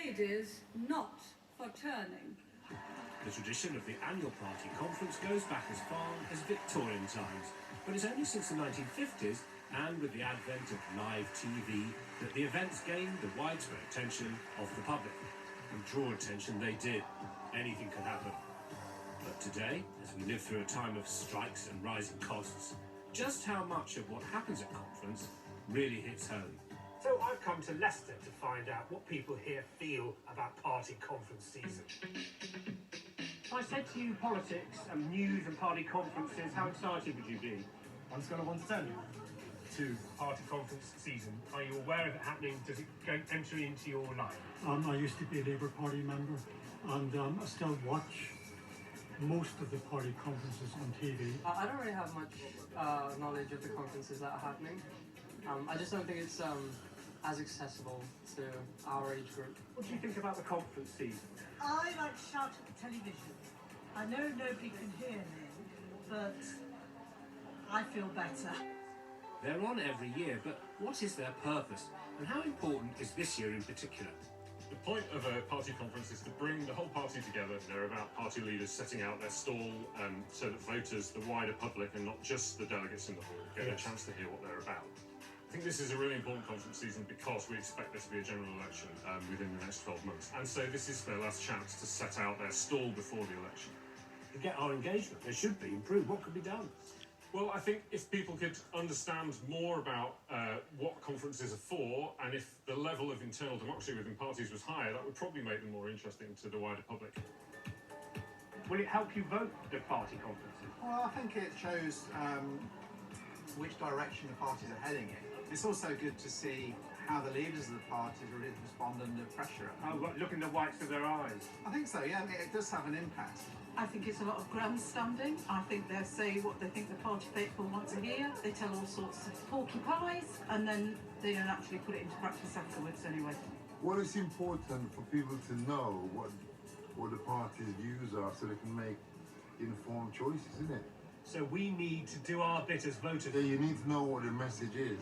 head is not for turning. The tradition of the annual party conference goes back as far as Victorian times, but it's only since the 1950s, and with the advent of live TV, that the events gained the widespread attention of the public. And draw attention they did. Anything could happen. But today, as we live through a time of strikes and rising costs, just how much of what happens at conference really hits home. So I've come to Leicester to find out what people here feel about party conference season. If I said to you politics and news and party conferences, how excited would you be? On a scale of 1 to 10? 2. Party conference season. Are you aware of it happening? Does it enter into your life? I used to be a Labour Party member, and I still watch most of the party conferences on TV. I don't really have much knowledge of the conferences that are happening. I just don't think it's as accessible to our age group. What do you think about the conference season? I like to shout at the television. I know nobody can hear me, but I feel better. They're on every year, but what is their purpose? And how important is this year in particular? The point of a party conference is to bring the whole party together. They're about party leaders setting out their stall so that voters, the wider public, and not just the delegates in the hall, get a chance to hear what they're about. I think this is a really important conference season because we expect there to be a general election within the next 12 months. And so this is their last chance to set out their stall before the election. To get our engagement, there should be improved. What could be done? Well, I think if people could understand more about what conferences are for, and if the level of internal democracy within parties was higher, that would probably make them more interesting to the wider public. Will it help you vote the party conferences? Well, I think it shows which direction the parties are heading in. It's also good to see how the leaders of the parties really respond under pressure. Look in the whites of their eyes. I think so, yeah. It does have an impact. I think it's a lot of grandstanding. I think they say what they think the party people want to hear. They tell all sorts of porky pies, and then they don't actually put it into practice afterwards anyway. Well, it's important for people to know what the party's views are so they can make informed choices, isn't it? So we need to do our bit as voters. Yeah, you need to know what the message is.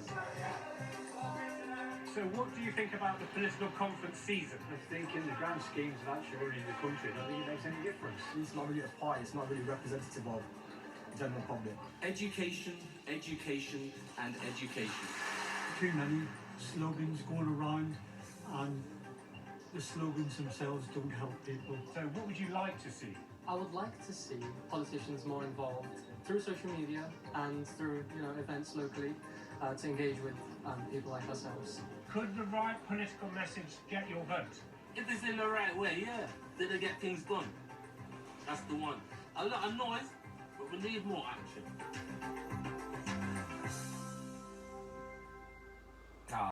So what do you think about the political conference season? I think in the grand schemes of actually running the country, I don't think it makes any difference. It's not really a pie, it's not really representative of the general public. Education, education, and education. Too many slogans going around, and the slogans themselves don't help people. So what would you like to see? I would like to see politicians more involved through social media and through events locally to engage with people like ourselves. Could the right political message get your vote? If it's in the right way, yeah. Did they get things done? That's the one. A lot of noise, but we need more action.